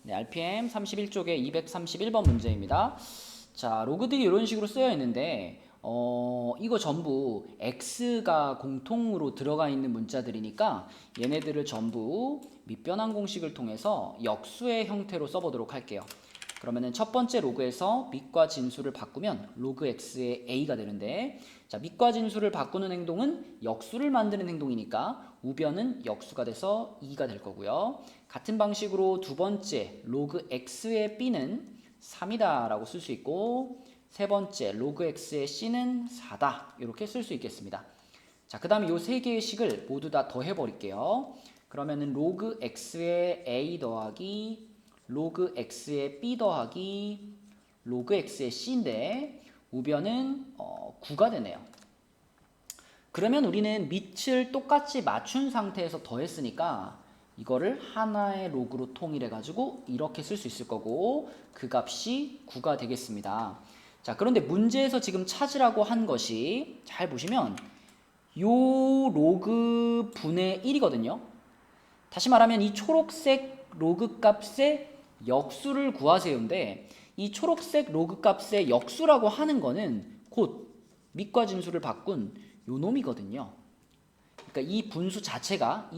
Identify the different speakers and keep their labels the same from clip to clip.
Speaker 1: 네, RPM 31쪽에 231번 문제입니다. 자, 로그들이 이런 식으로 쓰여 있는데 이거 전부 X가 공통으로 들어가 있는 문자들이니까 얘네들을 전부 밑변환 공식을 통해서 역수의 형태로 써보도록 할게요. 그러면은 첫 번째 로그에서 밑과 진수를 바꾸면 로그 x의 a가 되는데, 자, 밑과 진수를 바꾸는 행동은 역수를 만드는 행동이니까 우변은 역수가 돼서 2가 될 거고요. 같은 방식으로 두 번째 로그 x의 b는 3이다 라고 쓸 수 있고, 세 번째 로그 x의 c는 4다 이렇게 쓸 수 있겠습니다. 자, 그 다음에 이 세 개의 식을 모두 다 더해 버릴게요. 그러면은 로그 x의 a 더하기 로그 x의 b 더하기 로그 x의 c인데 우변은 9가 되네요. 그러면 우리는 밑을 똑같이 맞춘 상태에서 더했으니까 이거를 하나의 로그로 통일해 가지고 이렇게 쓸 수 있을 거고, 그 값이 9가 되겠습니다. 자, 그런데 문제에서 지금 찾으라고 한 것이 잘 보시면 요 로그 분의 1이거든요. 다시 말하면 이 초록색 로그 값의 역수를 구하세요인데, 이 초록색 로그 값의 역수라고 하는 거는 곧 밑과 진수를 바꾼 요 놈이거든요. 그러니까 이 분수 자체가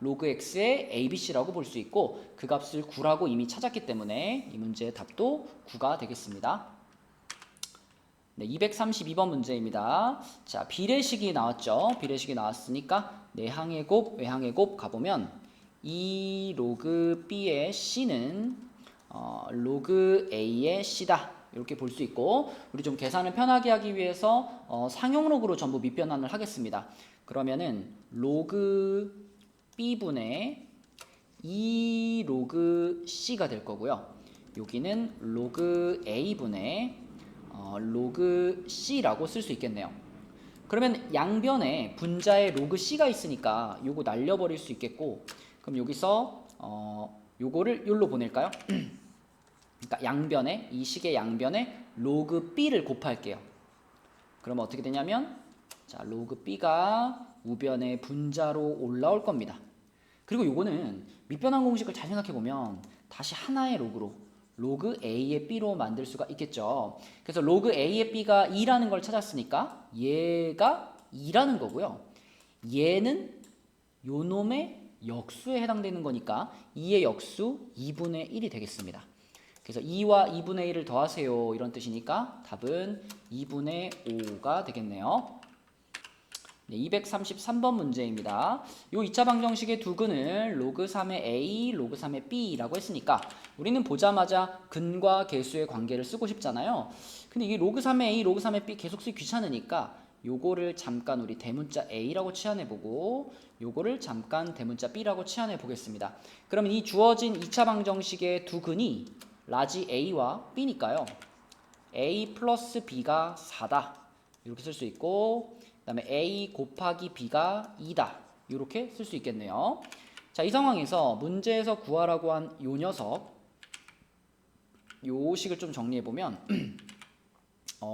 Speaker 1: 로그 x의 abc라고 볼 수 있고, 그 값을 9라고 이미 찾았기 때문에 이 문제의 답도 9가 되겠습니다. 네, 232번 문제입니다. 자, 비례식이 나왔죠. 비례식이 나왔으니까 내항의 곱, 외항의 곱 가보면 이 로그 b의 c는 로그 a의 c다 이렇게 볼 수 있고, 우리 좀 계산을 편하게 하기 위해서 상용 로그로 전부 밑변환을 하겠습니다. 그러면은 로그 b분의 2 로그 c가 될 거고요. 여기는 로그 a분의 로그 c라고 쓸 수 있겠네요. 그러면 양변에 분자에 로그 c가 있으니까 요거 날려버릴 수 있겠고, 그럼 여기서 요거를 요로 보낼까요? 그러니까 양변에, 이 식의 양변에 로그 b를 곱할게요. 그러면 어떻게 되냐면, 자, 로그 b가 우변의 분자로 올라올 겁니다. 그리고 요거는 밑변환 공식을 잘 생각해 보면 다시 하나의 로그로 로그 a의 b로 만들 수가 있겠죠. 그래서 로그 a의 b가 2라는 걸 찾았으니까 얘가 2라는 거고요. 얘는 요 놈의 역수에 해당되는 거니까 2의 역수 2분의 1이 되겠습니다. 그래서 2와 2분의 1을 더하세요 이런 뜻이니까 답은 2분의 5가 되겠네요. 네, 233번 문제입니다. 요 2차 방정식의 두 근을 로그 3의 a, 로그 3의 b라고 했으니까 우리는 보자마자 근과 계수의 관계를 쓰고 싶잖아요. 근데 이게 로그 3의 a, 로그 3의 b 계속 쓰기 귀찮으니까 요거를 잠깐 우리 대문자 a라고 치환해보고 요거를 잠깐 대문자 b라고 치환해보겠습니다. 그러면 이 주어진 2차 방정식의 두 근이 라지 a와 b니까요. a 플러스 b가 4다 이렇게 쓸 수 있고, 그 다음에 a 곱하기 b가 2다 이렇게 쓸 수 있겠네요. 자, 이 상황에서 문제에서 구하라고 한 요 녀석, 요 식을 좀 정리해보면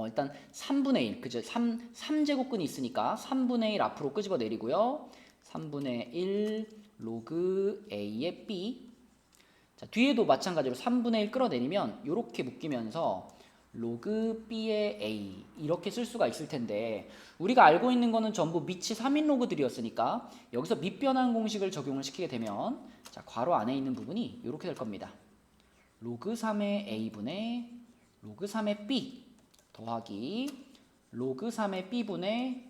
Speaker 1: 일단 3분의 1, 그죠? 3제곱근이 있으니까 3분의 1 앞으로 끄집어 내리고요. 3분의 1 로그 a의 b. 자, 뒤에도 마찬가지로 3분의 1 끌어내리면 이렇게 묶이면서 로그 b의 a 이렇게 쓸 수가 있을 텐데, 우리가 알고 있는 거는 전부 밑이 3인 로그들이었으니까 여기서 밑변환 공식을 적용을 시키게 되면, 자, 괄호 안에 있는 부분이 이렇게 될 겁니다. 로그 3의 a분의 로그 3의 b 더하기 로그 3의 b분의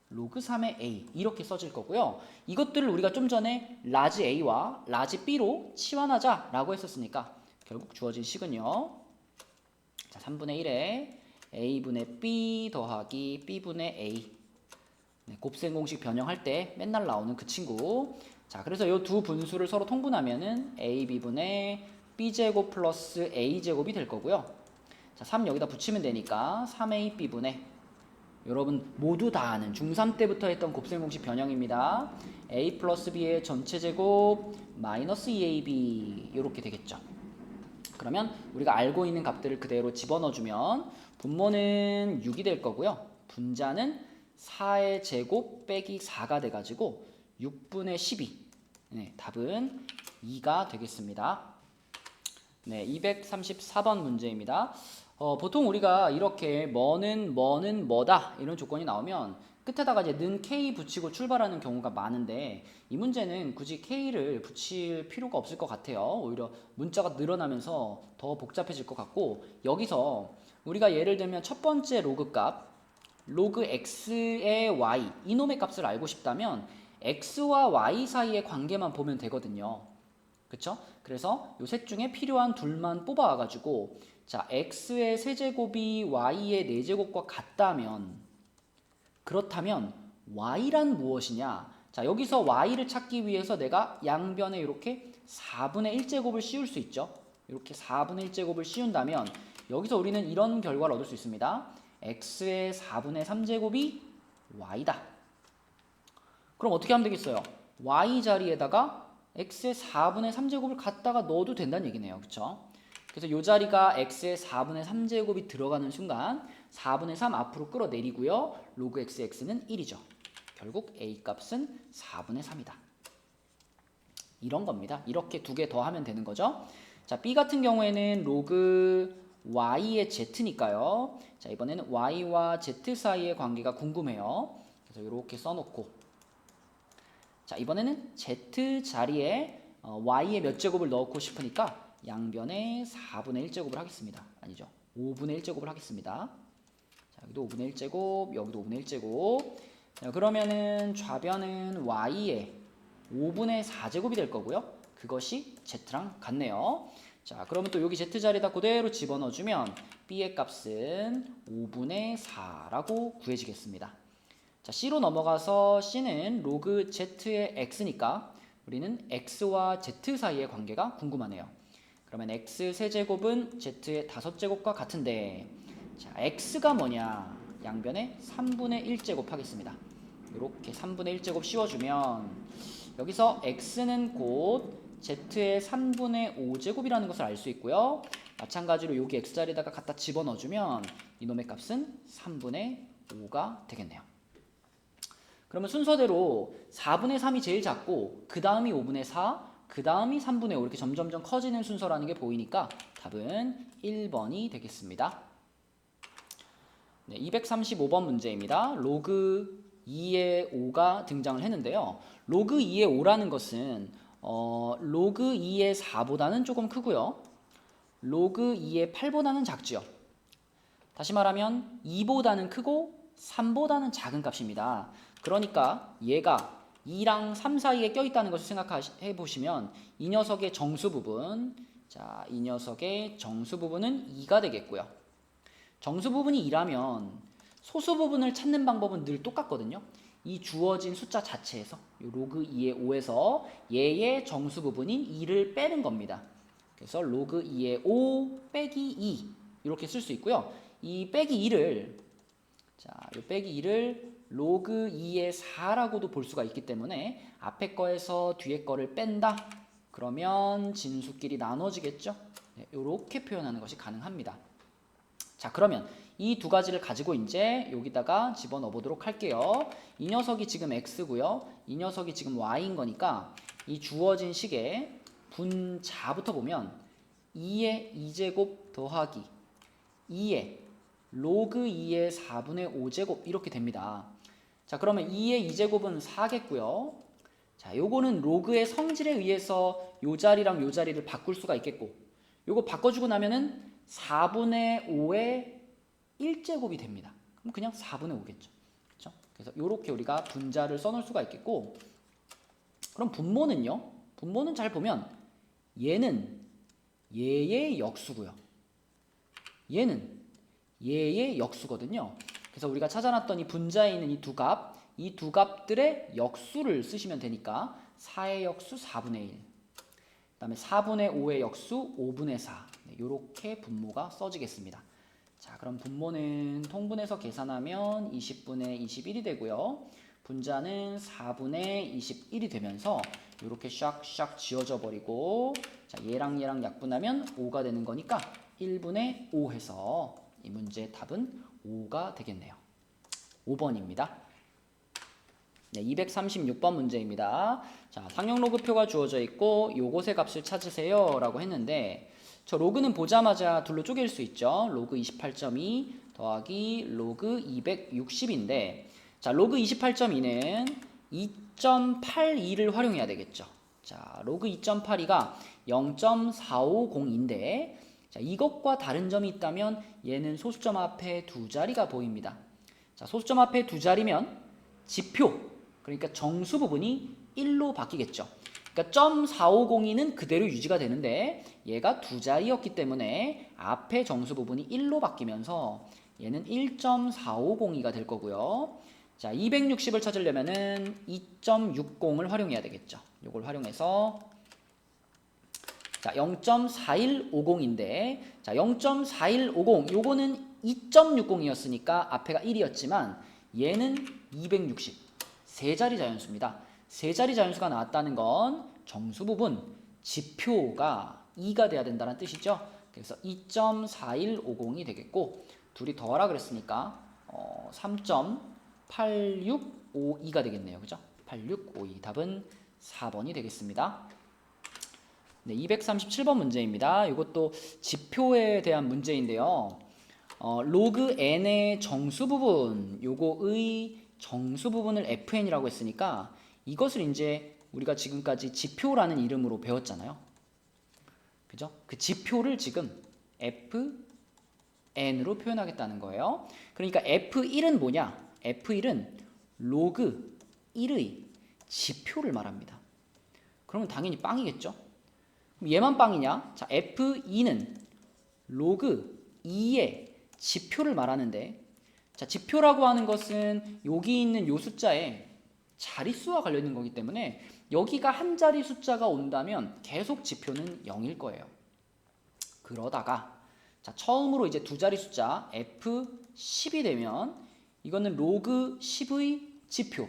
Speaker 1: 로그 3의 a 이렇게 써질 거고요. 이것들을 우리가 좀 전에 라지 a와 라지 b로 치환하자 라고 했었으니까 결국 주어진 식은요, 자, 3분의 1에 a분의 b 더하기 b분의 a. 네, 곱셈 공식 변형할 때 맨날 나오는 그 친구. 자, 그래서 이 두 분수를 서로 통분하면은 ab분의 b제곱 플러스 a제곱이 될 거고요. 자, 3 여기다 붙이면 되니까 3ab분의, 여러분 모두 다 아는 중3 때부터 했던 곱셈 공식 변형입니다. a 플러스 b의 전체 제곱 마이너스 2ab 이렇게 되겠죠. 그러면 우리가 알고 있는 값들을 그대로 집어넣어주면 분모는 6이 될 거고요. 분자는 4의 제곱 빼기 4가 돼가지고 6분의 12. 네, 답은 2가 되겠습니다. 네, 234번 문제입니다. 보통 우리가 이렇게 뭐는 뭐다 이런 조건이 나오면 끝에다가 이제 는 K 붙이고 출발하는 경우가 많은데 이 문제는 굳이 K를 붙일 필요가 없을 것 같아요. 오히려 문자가 늘어나면서 더 복잡해질 것 같고 여기서 우리가 예를 들면 첫 번째 로그 값 로그 x의 y 이놈의 값을 알고 싶다면 x와 y 사이의 관계만 보면 되거든요. 그쵸? 그래서 요 셋 중에 필요한 둘만 뽑아와가지고 자 x의 세제곱이 y의 4제곱과 같다면 그렇다면 y란 무엇이냐? 자 여기서 y를 찾기 위해서 내가 양변에 이렇게 4분의 1제곱을 씌울 수 있죠. 이렇게 4분의 1제곱을 씌운다면 여기서 우리는 이런 결과를 얻을 수 있습니다. x의 4분의 3제곱이 y다. 그럼 어떻게 하면 되겠어요? y 자리에다가 x의 4분의 3제곱을 갖다가 넣어도 된다는 얘기네요. 그쵸? 그래서 이 자리가 x의 4분의 3제곱이 들어가는 순간 4분의 3 앞으로 끌어내리고요. 로그 x는 1이죠. 결국 a 값은 4분의 3이다. 이런 겁니다. 이렇게 두 개 더 하면 되는 거죠. 자, b 같은 경우에는 로그 y의 z니까요. 자, 이번에는 y와 z 사이의 관계가 궁금해요. 그래서 이렇게 써놓고 자, 이번에는 z 자리에 y의 몇 제곱을 넣고 싶으니까 양변에 4분의 1제곱을 하겠습니다. 아니죠. 5분의 1제곱을 하겠습니다. 자, 여기도 5분의 1제곱, 여기도 5분의 1제곱. 자, 그러면은 좌변은 y의 5분의 4제곱이 될 거고요. 그것이 z랑 같네요. 자, 그러면 또 여기 z 자리에다 그대로 집어넣어주면 b의 값은 5분의 4라고 구해지겠습니다. 자, c로 넘어가서 c는 로그 z의 x니까 우리는 x와 z 사이의 관계가 궁금하네요. 그러면 x 세제곱은 z의 5제곱과 같은데 자, x가 뭐냐? 양변에 3분의 1제곱 하겠습니다. 이렇게 3분의 1제곱 씌워주면 여기서 x는 곧 z의 3분의 5제곱이라는 것을 알 수 있고요. 마찬가지로 여기 x자리에다가 갖다 집어넣어주면 이놈의 값은 3분의 5가 되겠네요. 그러면 순서대로 4분의 3이 제일 작고 그 다음이 5분의 4, 그 다음이 3분의 5 이렇게 점점점 커지는 순서라는 게 보이니까 답은 1번이 되겠습니다. 네, 235번 문제입니다. 로그 2의 5가 등장을 했는데요. 로그 2의 5라는 것은 로그 2의 4보다는 조금 크고요. 로그 2의 8보다는 작죠. 다시 말하면 2보다는 크고 3보다는 작은 값입니다. 그러니까 얘가 2랑 3 사이에 껴있다는 것을 생각해 보시면 이 녀석의 정수 부분, 자, 이 녀석의 정수 부분은 2가 되겠고요. 정수 부분이 2라면 소수 부분을 찾는 방법은 늘 똑같거든요. 이 주어진 숫자 자체에서 로그 2의 5에서 얘의 정수 부분인 2를 빼는 겁니다. 그래서 로그 2의 5 빼기 2 이렇게 쓸 수 있고요. 이 빼기 2를 자, 이 빼기 2를 로그 2의 4라고도 볼 수가 있기 때문에 앞에 거에서 뒤에 거를 뺀다. 그러면 진수끼리 나눠지겠죠. 네, 이렇게 표현하는 것이 가능합니다. 자, 그러면 이 두 가지를 가지고 이제 여기다가 집어넣어 보도록 할게요. 이 녀석이 지금 x고요. 이 녀석이 지금 y인 거니까 이 주어진 식의 분자부터 보면 2의 2제곱 더하기 2의 로그 2의 4분의 5제곱 이렇게 됩니다. 자, 그러면 2의 2제곱은 4겠고요. 자, 요거는 로그의 성질에 의해서 요 자리랑 요 자리를 바꿀 수가 있겠고 요거 바꿔주고 나면은 4분의 5의 1제곱이 됩니다. 그럼 그냥 4분의 5겠죠. 그렇죠? 그래서 요렇게 우리가 분자를 써놓을 수가 있겠고 그럼 분모는요? 분모는 잘 보면 얘는 얘의 역수고요. 얘는 얘의 역수거든요. 그래서 우리가 찾아놨던 이 분자에 있는 이 두 값, 이 두 값들의 역수를 쓰시면 되니까 4의 역수 4분의 1, 그 다음에 4분의 5의 역수 5분의 4 이렇게 분모가 써지겠습니다. 자, 그럼 분모는 통분해서 계산하면 20분의 21이 되고요. 분자는 4분의 21이 되면서 이렇게 샥샥 지워져 버리고 자, 얘랑 얘랑 약분하면 5가 되는 거니까 1분의 5 해서 이 문제의 답은 5가 되겠네요. 5번입니다. 네, 236번 문제입니다. 자, 상용 로그표가 주어져 있고 요것의 값을 찾으세요 라고 했는데 저 로그는 보자마자 둘로 쪼갤 수 있죠. 로그 28.2 더하기 로그 260인데 자, 로그 28.2는 2.82를 활용해야 되겠죠. 자, 로그 2.82가 0.450인데 자, 이것과 다른 점이 있다면 얘는 소수점 앞에 두 자리가 보입니다. 자, 소수점 앞에 두 자리면 지표, 그러니까 정수 부분이 1로 바뀌겠죠. 그러니까 0.4502는 그대로 유지가 되는데 얘가 두 자리였기 때문에 앞에 정수 부분이 1로 바뀌면서 얘는 1.4502가 될 거고요. 자, 260을 찾으려면은 2.60을 활용해야 되겠죠. 이걸 활용해서 자, 0.4150인데 자, 0.4150 요거는 2.60이었으니까 앞에가 1이었지만 얘는 260 세 자리 자연수입니다. 세 자리 자연수가 나왔다는 건 정수 부분 지표가 2가 돼야 된다는 뜻이죠. 그래서 2.4150이 되겠고 둘이 더하라 그랬으니까 3.8652가 되겠네요. 그죠? 8652 답은 4번이 되겠습니다. 네, 237번 문제입니다. 이것도 지표에 대한 문제인데요. 로그 n의 정수 부분, 요거의 정수 부분을 fn이라고 했으니까 이것을 이제 우리가 지금까지 지표라는 이름으로 배웠잖아요. 그죠? 그 지표를 지금 fn으로 표현하겠다는 거예요. 그러니까 f1은 뭐냐? f1은 로그 1의 지표를 말합니다. 그러면 당연히 빵이겠죠? 그럼 얘만 빵이냐? 자, f2는 로그 2의 지표를 말하는데 자, 지표라고 하는 것은 여기 있는 요 숫자에 자릿수와 관련 있는 거기 때문에 여기가 한 자리 숫자가 온다면 계속 지표는 0일 거예요. 그러다가 자, 처음으로 이제 두 자리 숫자 F10이 되면 이거는 로그 10의 지표,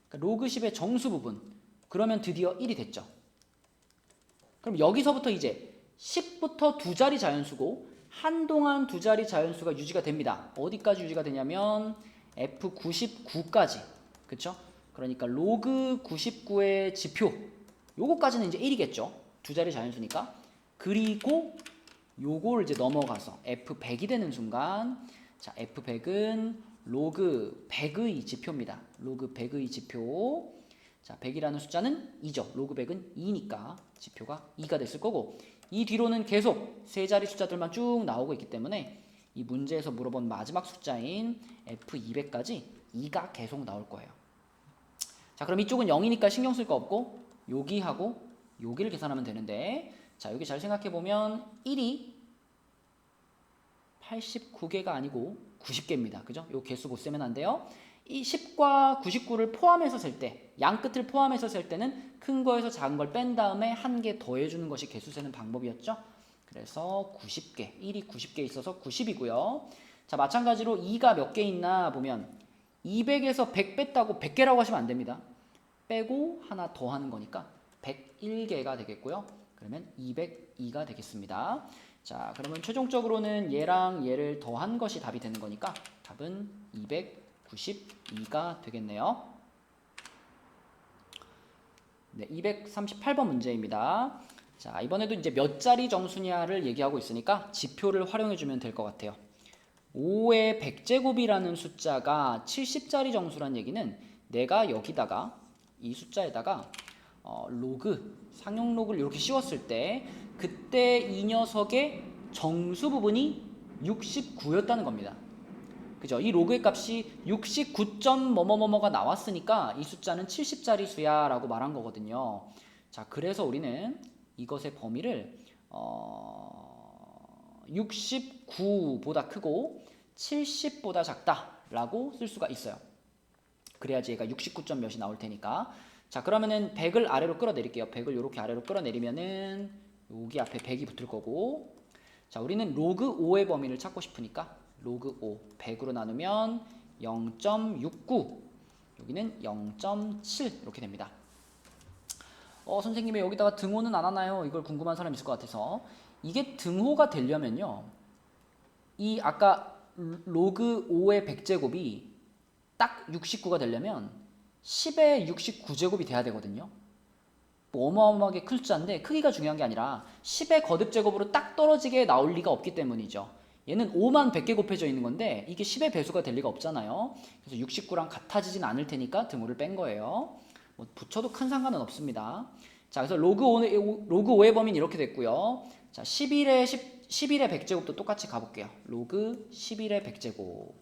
Speaker 1: 그러니까 로그 10의 정수 부분, 그러면 드디어 1이 됐죠. 그럼 여기서부터 이제 10부터 두 자리 자연수고 한동안 두 자리 자연수가 유지가 됩니다. 어디까지 유지가 되냐면 F99까지. 그쵸? 그러니까 로그 99의 지표 요거까지는 이제 1이겠죠. 두 자리 자연수니까. 그리고 요걸 이제 넘어가서 F100이 되는 순간 자, F100은 로그 100의 지표입니다. 로그 100의 지표. 자, 100이라는 숫자는 2죠. 로그 100은 2니까 지표가 2가 됐을 거고 이 뒤로는 계속 세 자리 숫자들만 쭉 나오고 있기 때문에 이 문제에서 물어본 마지막 숫자인 F200까지 2가 계속 나올 거예요. 자, 그럼 이쪽은 0이니까 신경 쓸 거 없고 여기하고 여기를 계산하면 되는데 자, 여기 잘 생각해 보면 1이 89개가 아니고 90개입니다. 그죠? 요 개수 못 세면 안 돼요. 이 10과 99를 포함해서 셀 때, 양 끝을 포함해서 셀 때는 큰 거에서 작은 걸 뺀 다음에 한 개 더해주는 것이 개수 세는 방법이었죠. 그래서 90개, 1이 90개 있어서 90이고요. 자, 마찬가지로 2가 몇 개 있나 보면 200에서 100 뺐다고 100개라고 하시면 안 됩니다. 빼고 하나 더 하는 거니까 101개가 되겠고요. 그러면 202가 되겠습니다. 자, 그러면 최종적으로는 얘랑 얘를 더한 것이 답이 되는 거니까 답은 292가 되겠네요. 네, 238번 문제입니다. 자, 이번에도 이제 몇 자리 정수냐를 얘기하고 있으니까 지표를 활용해 주면 될 것 같아요. 5의 100제곱이라는 숫자가 70자리 정수란 얘기는 내가 여기다가 이 숫자에다가 로그, 상용 로그를 이렇게 씌웠을 때 그때 이 녀석의 정수 부분이 69였다는 겁니다. 그죠? 이 로그의 값이 69점 뭐뭐뭐뭐가 나왔으니까 이 숫자는 70자리 수야 라고 말한 거거든요. 자, 그래서 우리는 이것의 범위를 69보다 크고 70보다 작다 라고 쓸 수가 있어요. 그래야지 얘가 69점 몇이 나올 테니까. 자, 그러면은 100을 아래로 끌어내릴게요. 100을 이렇게 아래로 끌어내리면은 여기 앞에 100이 붙을 거고, 자, 우리는 로그 5의 범위를 찾고 싶으니까 로그 5 100으로 나누면 0.69, 여기는 0.7 이렇게 됩니다. 선생님이 여기다가 등호는 안 하나요? 이걸 궁금한 사람 있을 것 같아서. 이게 등호가 되려면요, 이 아까 로그 5의 100제곱이 딱 69가 되려면 10의 69제곱이 돼야 되거든요. 뭐 어마어마하게 클 숫자인데 크기가 중요한 게 아니라 10의 거듭제곱으로 딱 떨어지게 나올 리가 없기 때문이죠. 얘는 5만 100개 곱해져 있는 건데 이게 10의 배수가 될 리가 없잖아요. 그래서 69랑 같아지진 않을 테니까 등호를 뺀 거예요. 뭐 붙여도 큰 상관은 없습니다. 자, 그래서 로그 5의 범위는 이렇게 됐고요. 자, 11의 100제곱도 똑같이 가볼게요. 로그 11의 100제곱.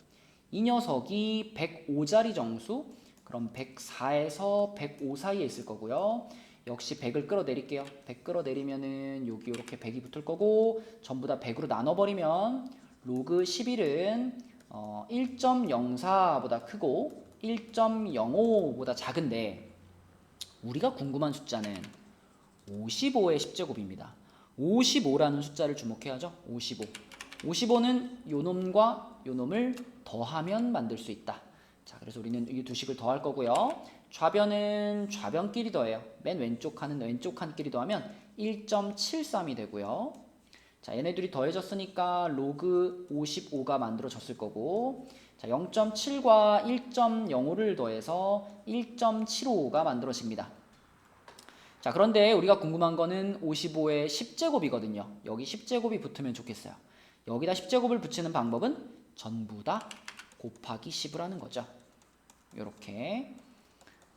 Speaker 1: 이 녀석이 105짜리 정수. 그럼 104에서 105 사이에 있을 거고요. 역시 100을 끌어내릴게요. 100 끌어내리면은 여기 이렇게 100이 붙을 거고 전부 다 100으로 나눠버리면 로그 11은 1.04보다 크고 1.05보다 작은데 우리가 궁금한 숫자는 55의 10제곱입니다. 55라는 숫자를 주목해야죠. 55. 55는 요놈과 요놈을 더하면 만들 수 있다. 자, 그래서 우리는 이 두 식을 더할 거고요. 좌변은 좌변끼리 더해요. 맨 왼쪽 칸은 왼쪽 칸끼리 더하면 1.73이 되고요. 자, 얘네들이 더해졌으니까 로그 55가 만들어졌을 거고, 자, 0.7과 1.05를 더해서 1.75가 만들어집니다. 자, 그런데 우리가 궁금한 거는 55의 10제곱이거든요. 여기 10제곱이 붙으면 좋겠어요. 여기다 10제곱을 붙이는 방법은 전부 다 곱하기 10을 하는 거죠. 요렇게.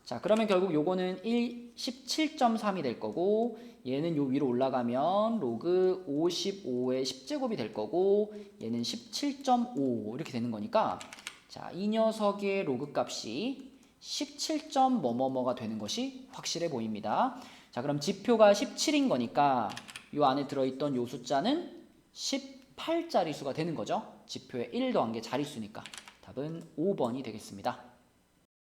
Speaker 1: 자, 그러면 결국 요거는 17.3이 될 거고 얘는 요 위로 올라가면 로그 55의 10제곱이 될 거고 얘는 17.5 이렇게 되는 거니까 자, 이 녀석의 로그 값이 17. 뭐뭐뭐가 되는 것이 확실해 보입니다. 자, 그럼 지표가 17인 거니까 요 안에 들어있던 요 숫자는 18자릿수가 되는 거죠. 지표에 1 더한 게 자릿수니까 답은 5번이 되겠습니다.